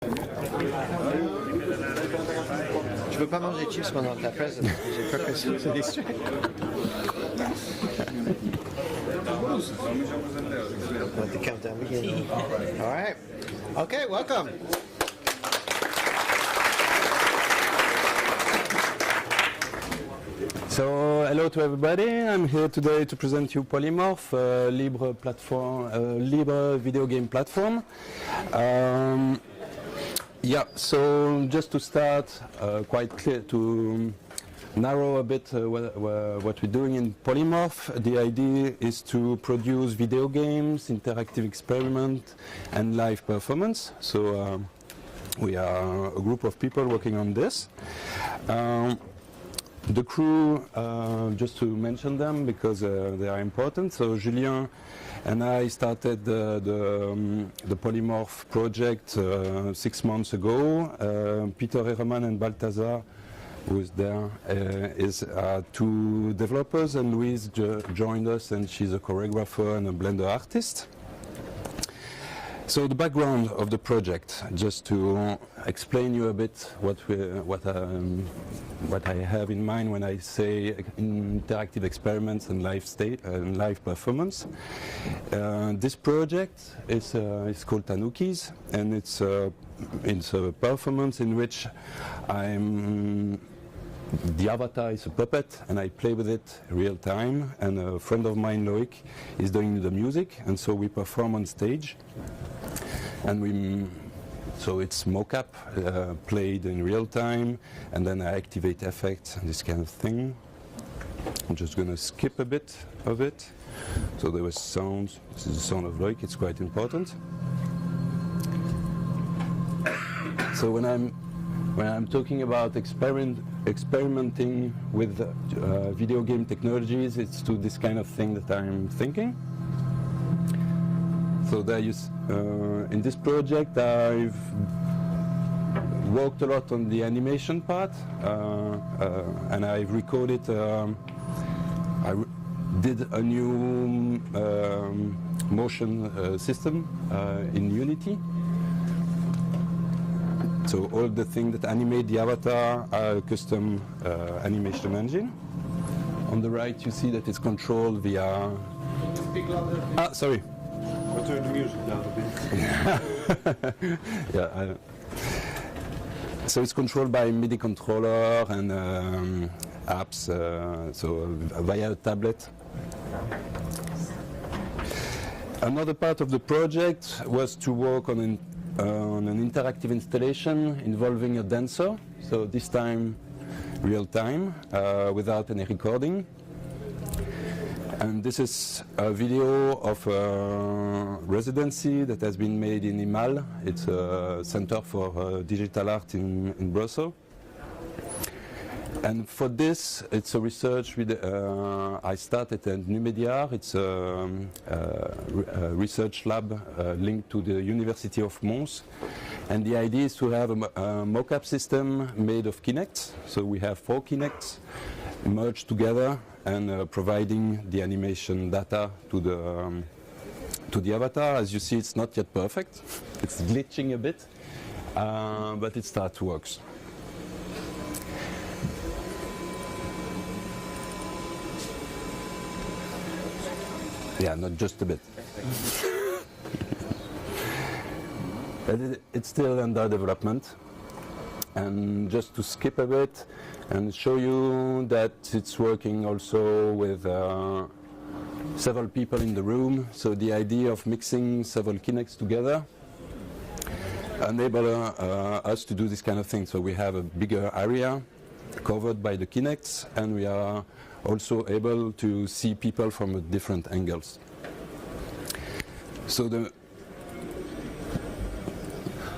Je veux pas manger de chips pendant ta presse parce que j'ai peur que ça se distrait. Let the countdown begin. All right. Okay, welcome. So, hello to everybody. I'm here today to present you Polymorph, a libre platform, libre video game platform. Yeah, so just to start, quite clear to narrow a bit what we're doing in Polymorph. The idea is to produce video games, interactive experiment, and live performance. So we are a group of people working on this. The crew, just to mention them because they are important. So Julien and I started the Polymorph project 6 months ago. Peter Herman and Balthazar, who is there, is two developers, and Louise joined us, and she's a choreographer and a Blender artist. So the background of the project, just to explain you a bit what I have in mind when I say interactive experiments and live performance. This project is called Tanukis, and it's a performance in which the avatar is a puppet, and I play with it real time, and a friend of mine, Loic, is doing the music, and so we perform on stage. And so it's mocap, played in real time, and then I activate effects and this kind of thing. I'm just going to skip a bit of it. So there was sounds. This is the sound of Loic. It's quite important. So when I'm talking about experimenting with video game technologies, it's to this kind of thing that I'm thinking. So there in this project, I've worked a lot on the animation part, and I've recorded. I did a new motion system in Unity. So all the things that animate the avatar are a custom animation engine. On the right, you see that it's controlled via. Speak louder. Ah, sorry. Or turn the music down a bit. Yeah. So it's controlled by MIDI controller and apps, so via a tablet. Another part of the project was to work on an interactive installation involving a dancer. So this time, real time, without any recording. And this is a video of a residency that has been made in IMAL. It's a center for digital art in Brussels. And for this, it's a research I started at Numedia. It's a research lab linked to the University of Mons. And the idea is to have a mock-up system made of Kinects. So we have 4 Kinects merged together and providing the animation data to the avatar. As you see, it's not yet perfect. It's glitching a bit, but it starts to work. Yeah, not just a bit. But it's still under development. And just to skip a bit and show you that it's working also with several people in the room. So the idea of mixing several Kinects together enable us to do this kind of thing. So we have a bigger area covered by the Kinects, and we are also able to see people from different angles. So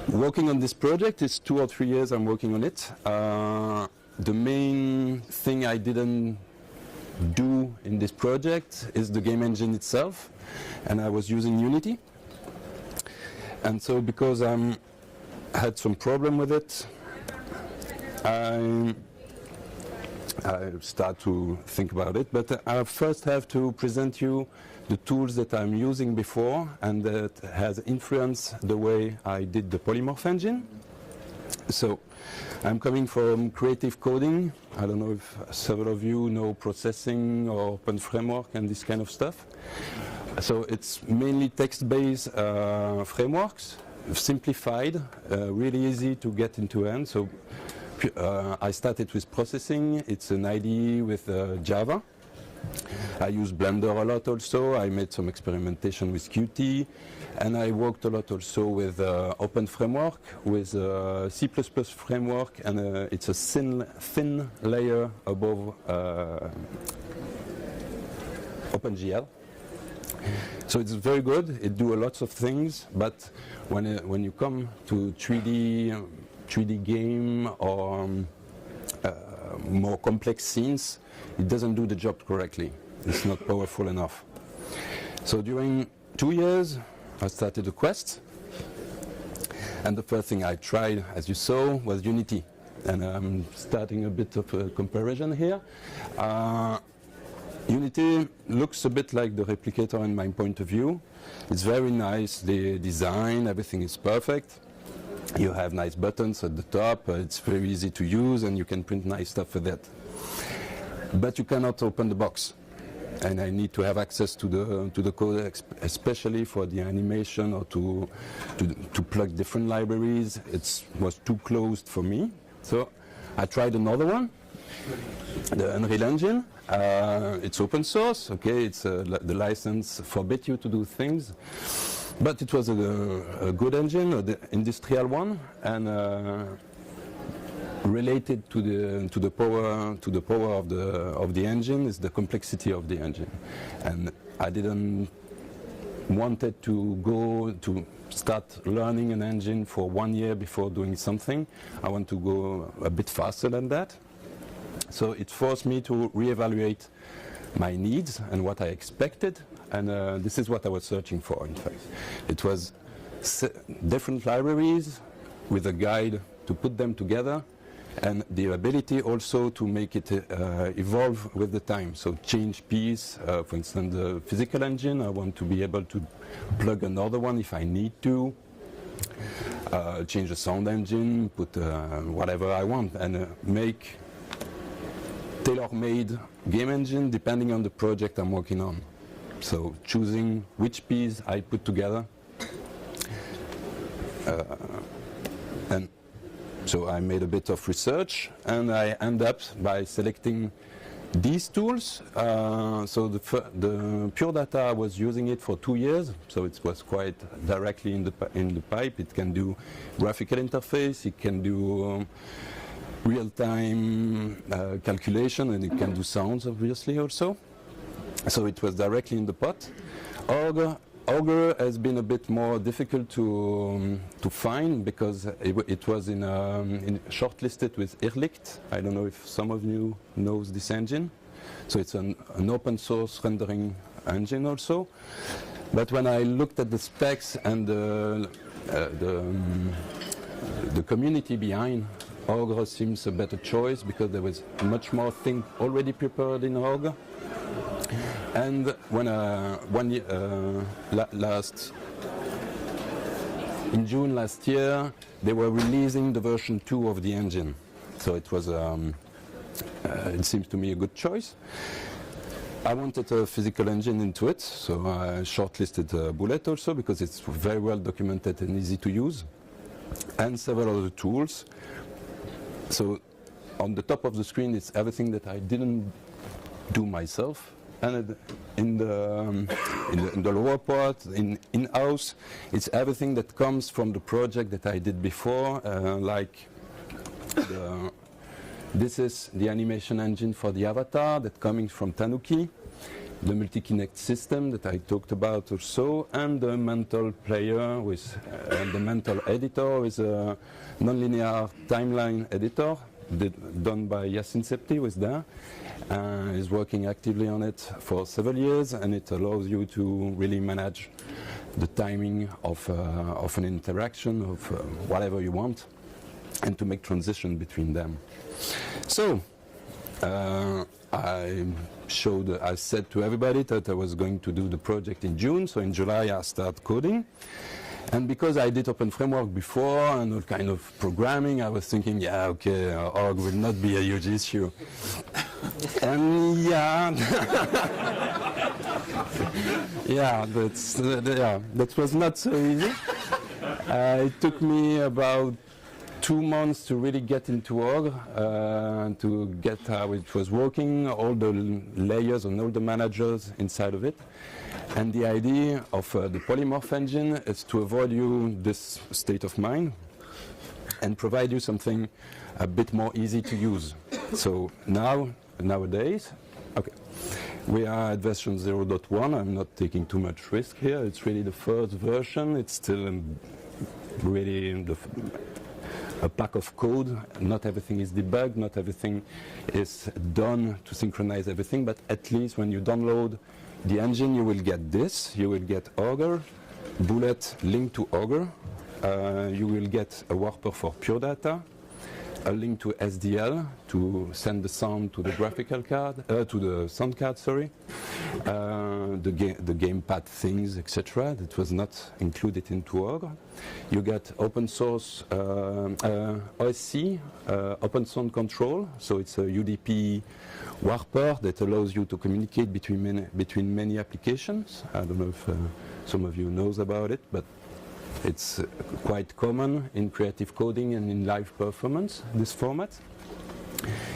working on this project is 2 or 3 years I'm working on it. The main thing I didn't do in this project is the game engine itself, and I was using Unity. And so because I had some problem with it, I start to think about it. But I first have to present you the tools that I'm using before and that has influenced the way I did the Polymorph engine. So I'm coming from creative coding. I don't know if several of you know processing or open framework and this kind of stuff. So it's mainly text-based frameworks, simplified, really easy to get into hand. So I started with processing. It's an IDE with Java. I use Blender a lot also. I made some experimentation with Qt. And I worked a lot also with open framework, with C++ framework, and it's a thin layer above OpenGL. So it's very good. It do a lot of things, but when you come to 3D game or more complex scenes, it doesn't do the job correctly. It's not powerful enough. So during 2 years, I started a quest, and the first thing I tried, as you saw, was Unity. And I'm starting a bit of a comparison here. Unity looks a bit like the replicator in my point of view. It's very nice, the design, everything is perfect. You have nice buttons at the top, it's very easy to use, and you can print nice stuff with that. But you cannot open the box. And I need to have access to the code, especially for the animation or to plug different libraries. It was too closed for me. So I tried another one, the Unreal Engine. It's open source, okay, it's the license forbids you to do things. But it was a good engine, the industrial one, and related to the power of the engine is the complexity of the engine. And I didn't wanted to go to start learning an engine for 1 year before doing something. I want to go a bit faster than that. So it forced me to reevaluate my needs and what I expected, and this is what I was searching for, in fact. It was different libraries with a guide to put them together, and the ability also to make it evolve with the time. So change piece, for instance, the physical engine, I want to be able to plug another one if I need to. Change the sound engine, put whatever I want, and make tailor-made game engine depending on the project I'm working on. So choosing which piece I put together. And so I made a bit of research, and I end up by selecting these tools. So the Pure Data, I was using it for 2 years, so it was quite directly in the pipe. It can do graphical interface, it can do real-time calculation, and it can do sounds, obviously, also. So it was directly in the pot. Augur has been a bit more difficult to find because it was in shortlisted with Irrlicht. I don't know if some of you knows this engine. So it's an open source rendering engine also. But when I looked at the specs and the community behind, Augur seems a better choice because there was much more things already prepared in Augur. And when in June last year, they were releasing the version 2 of the engine. So it was, it seems to me a good choice. I wanted a physical engine into it, so I shortlisted Bullet also because it's very well documented and easy to use, and several other tools. So on the top of the screen, it's everything that I didn't do myself. And in the lower part, in-house, it's everything that comes from the project that I did before, like this is the animation engine for the avatar that coming from Tanuki, the multi-kinect system that I talked about also, and the mental player with the mental editor is a nonlinear timeline editor done by Yacine Septi with there. Is working actively on it for several years, and it allows you to really manage the timing of an interaction of whatever you want, and to make transition between them. So I said to everybody that I was going to do the project in June, so in July I start coding. And because I did Open Framework before and all kind of programming, I was thinking, yeah, okay, org will not be a huge issue. And yeah, that was not so easy. It took me about 2 months to really get into org, to get how it was working, all the layers and all the managers inside of it. And the idea of the Polymorph engine is to avoid you this state of mind and provide you something a bit more easy to use. So nowadays, okay, we are at version 0.1. I'm not taking too much risk here. It's really the first version. It's still really a pack of code. Not everything is debugged. Not everything is done to synchronize everything. But at least when you download the engine, you will get this. You will get Augur, Bullet linked to Augur. You will get a warper for pure data, a link to SDL to send the sound to the graphical card, to the sound card, sorry. The gamepad things, etc. That was not included into Augur. You get open source OSC, open sound control. So it's a UDP warper that allows you to communicate between many applications. I don't know if some of you knows about it, but it's quite common in creative coding and in live performance, this format.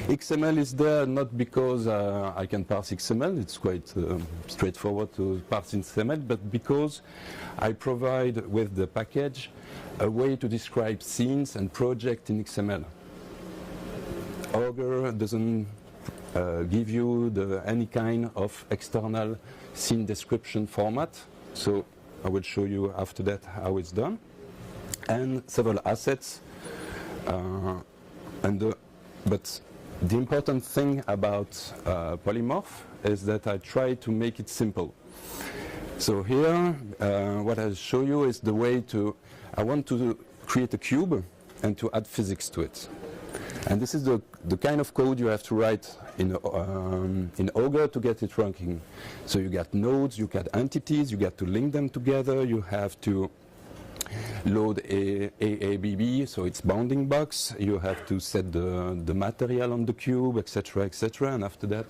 XML is there not because I can parse XML, it's quite straightforward to parse XML, but because I provide with the package a way to describe scenes and projects in XML. Augur doesn't give you any kind of external scene description format, so I will show you after that how it's done, and several assets. But the important thing about Polymorph is that I try to make it simple. So here, what I'll show you is the way I want to create a cube and to add physics to it. And this is the kind of code you have to write in Augur to get it working. So you got nodes, you got entities, you got to link them together, you have to load AABB, so it's bounding box, you have to set the material on the cube, etc., etc. And after that,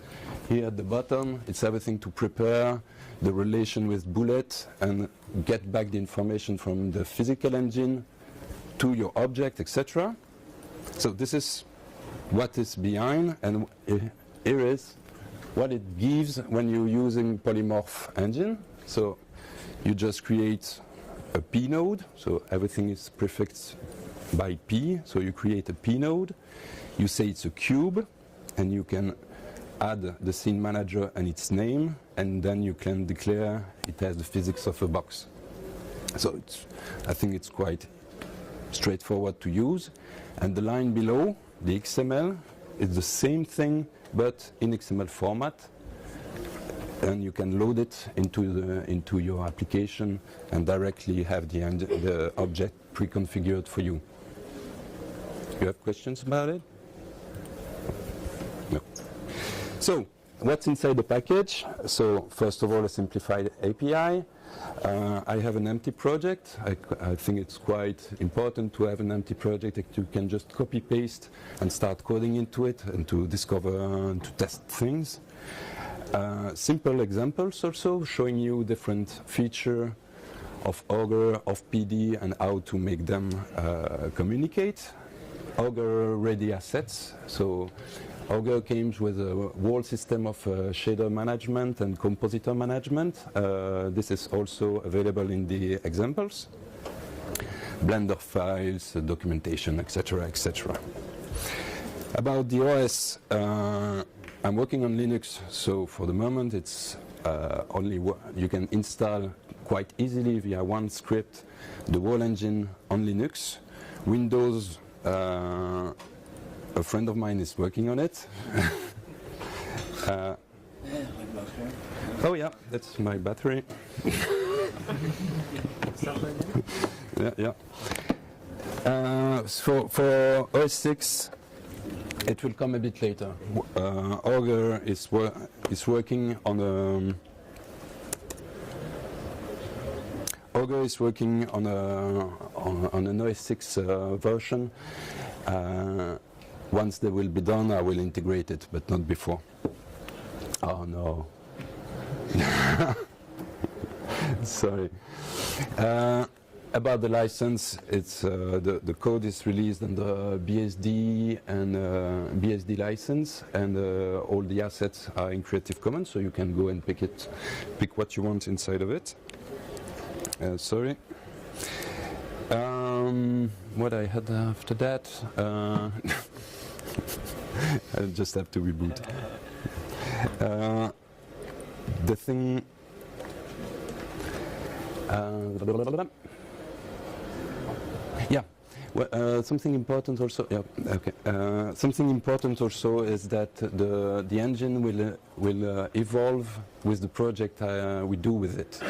here at the bottom, it's everything to prepare the relation with Bullet and get back the information from the physical engine to your object, etc. So this is what is behind, and here is what it gives when you're using Polymorph engine. So you just create a P node, so everything is prefixed by P, so you create a P node, you say it's a cube, and you can add the scene manager and its name, and then you can declare it has the physics of a box. So I think it's quite straightforward to use. And the line below, the XML, is the same thing but in XML format, and you can load it into your application and directly have the object pre-configured for you. You have questions about it? No. So what's inside the package? So first of all, a simplified API. I have an empty project. I think it's quite important to have an empty project that you can just copy paste and start coding into it and to discover and to test things. Simple examples also showing you different features of Augur, of PD, and how to make them communicate. Augur ready assets. So Augur comes with a whole system of shader management and compositor management. This is also available in the examples. Blender files, documentation, etc., etc. About the OS, I'm working on Linux, so for the moment it's you can install quite easily via one script the whole engine on Linux. Windows, a friend of mine is working on it. Oh yeah, that's my battery. Yeah. For OS 6, It will come a bit later. Augur is working on a Augur is working on an OS 6 version. Once they will be done, I will integrate it, but not before. Oh no. Sorry. About the license, it's the code is released under BSD and BSD license, and all the assets are in Creative Commons, so you can go and pick what you want inside of it. Sorry. What I had after that, I just have to reboot. The thing. Yeah. Well, something important also. Yeah. Okay. Something important also is that the engine will evolve with the project we do with it.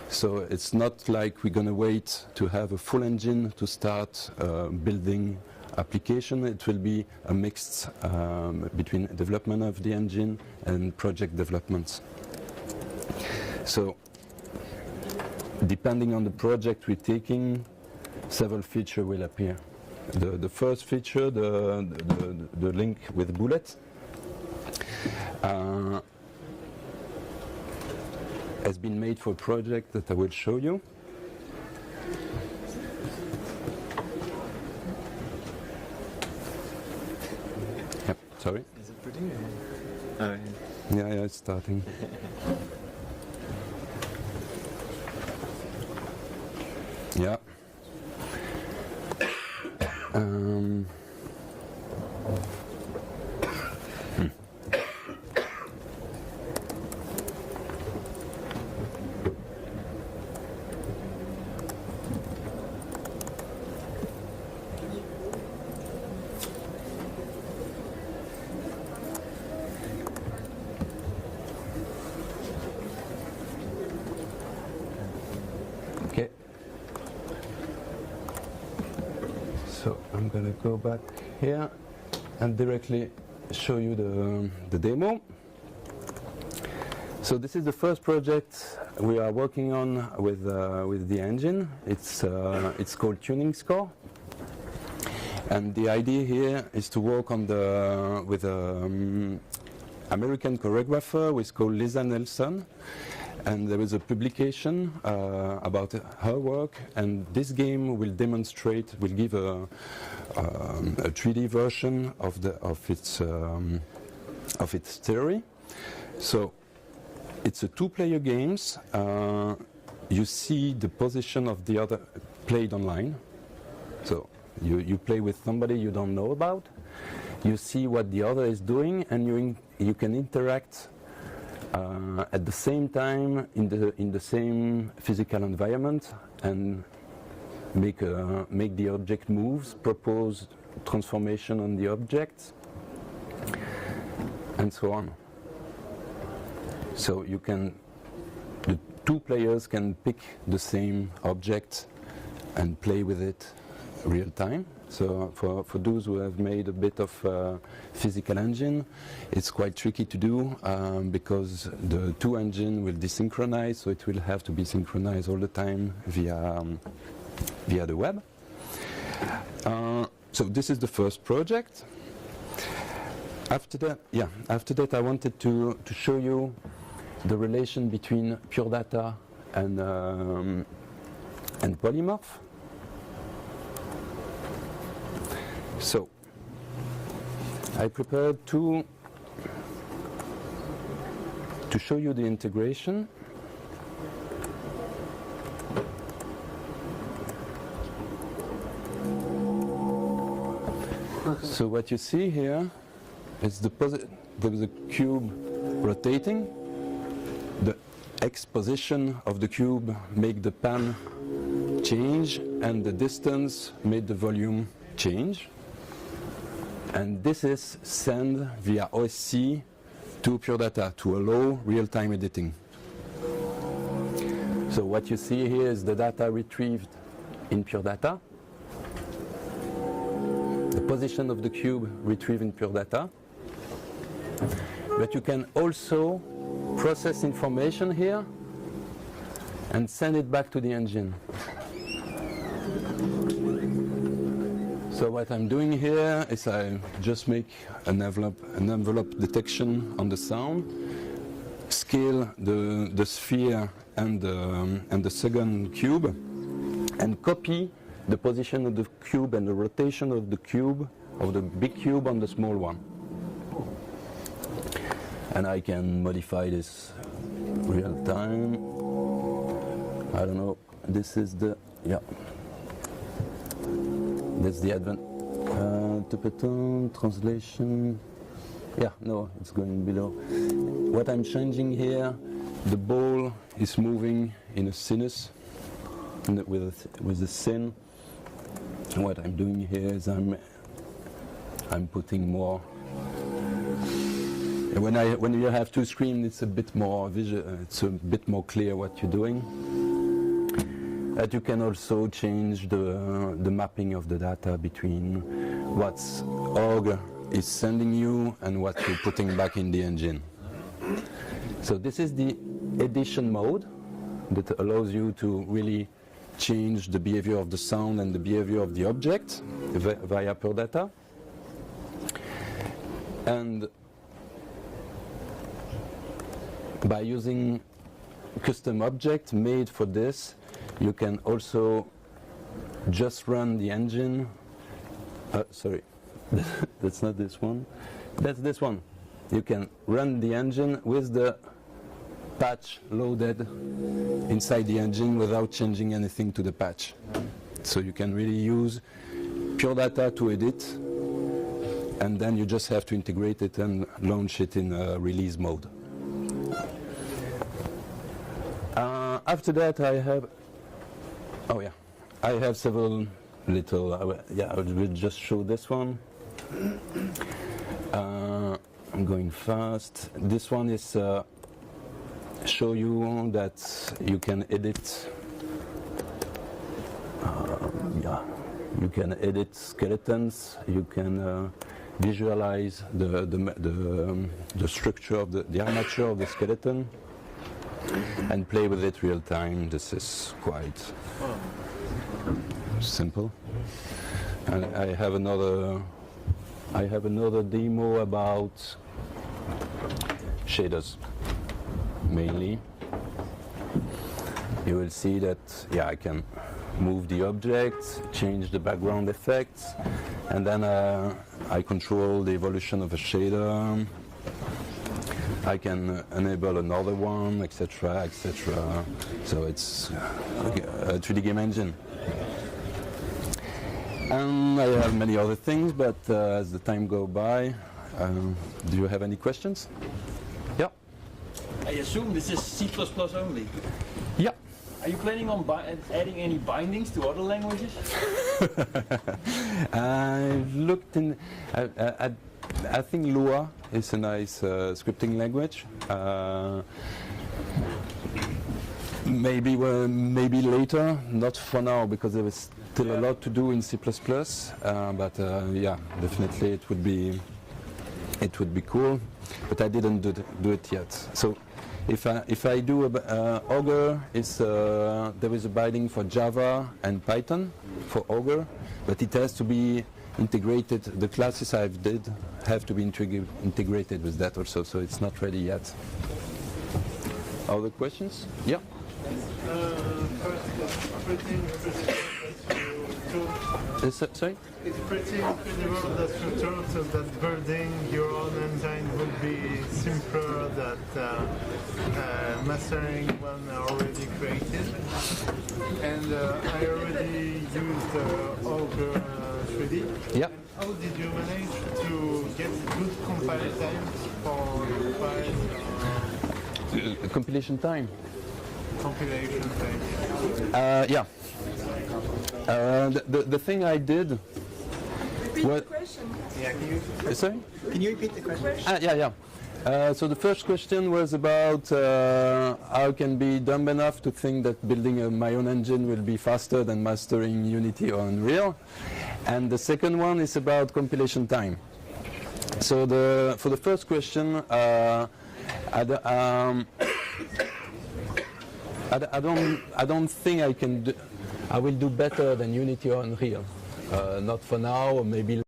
So it's not like we're gonna wait to have a full engine to start building application. It will be a mix between development of the engine and project developments. So depending on the project we're taking, several features will appear. The first feature, the link with bullet, has been made for a project that I will show you. Yep, sorry. Is it pretty? Oh, yeah, it's starting. Yeah. Okay. So I'm going to go back here and directly show you the demo. So this is the first project we are working on with the engine. It's called Tuning Score, and the idea here is to work on with an American choreographer who is called Lisa Nelson. And there is a publication about her work, and this game will give a 3D version of its theory. So it's a two-player game. You see the position of the other played online. So you play with somebody you don't know about. You see what the other is doing, and you can interact at the same time in the same physical environment and make the object moves, propose transformation on the object, and so on. So the two players can pick the same object and play with it real time. So for those who have made a bit of physical engine, it's quite tricky to do because the two engines will desynchronize, so it will have to be synchronized all the time via the web. So this is the first project. After that, I wanted to show you the relation between pure data and Polymorph. So I prepared to show you the integration. So what you see here is there is a cube rotating. The X position of the cube make the pan change, and the distance made the volume change. And this is sent via OSC to Pure Data to allow real-time editing. So what you see here is the data retrieved in Pure Data. the position of the cube retrieved in pure data. But you can also process information here and send it back to the engine. So what I'm doing here is I just make an envelope detection on the sound, scale the sphere and the second cube, and copy the position of the cube and the rotation of the cube, of the big cube on the small one. And I can modify this real time. I don't know, this is the, yeah. That's the advent. Translation. Yeah, no, it's going below. What I'm changing here, the ball is moving in a sinus with the sin. And what I'm doing here is I'm putting more. When you have two screens, it's a bit more visual. It's a bit more clear what you're doing. That you can also change the mapping of the data between what org is sending you and what you're putting back in the engine. So this is the edition mode that allows you to really change the behavior of the sound and the behavior of the object via pure data. And by using custom object made for this, you can also just run the engine. Sorry, that's not this one. That's this one. You can run the engine with the patch loaded inside the engine without changing anything to the patch. So you can really use pure data to edit, and then you just have to integrate it and launch it in release mode. After that, I have several little, I will just show this one. I'm going fast. This one is show you that you can edit, you can edit skeletons, you can visualize the structure of the armature of the skeleton, and play with it real time. This is quite simple. And I have another demo about shaders mainly. You will see that I can move the object, change the background effects, and then I control the evolution of a shader. I can enable another one, etc., etc. So it's a 3D game engine. And I have many other things, but as the time goes by, do you have any questions? Yeah. I assume this is C++ only. Yeah. Are you planning on adding any bindings to other languages? I've looked in. I think Lua is a nice scripting language. Maybe later, not for now, because there is still a lot to do in C++. But yeah, definitely it would be cool. But I didn't do it yet. So if I do Augur, there is a binding for Java and Python for Augur, but it has to be integrated. The classes I've did have to be integrated with that also, so it's not ready yet. Other questions? Yeah. Sorry? It's pretty incredible that you told us that building your own engine would be simpler than mastering one already created. And I already used Augur 3D. Yeah. How did you manage to get good compile times for files? Compilation time. Compilation time. Yeah. The thing I did. Repeat the question. Yeah, Sorry? can you repeat the question? Yeah. So the first question was about how can be dumb enough to think that building my own engine will be faster than mastering Unity or Unreal. And the second one is about compilation time. So for the first question, I don't think I will do better than Unity or Unreal. Not for now, maybe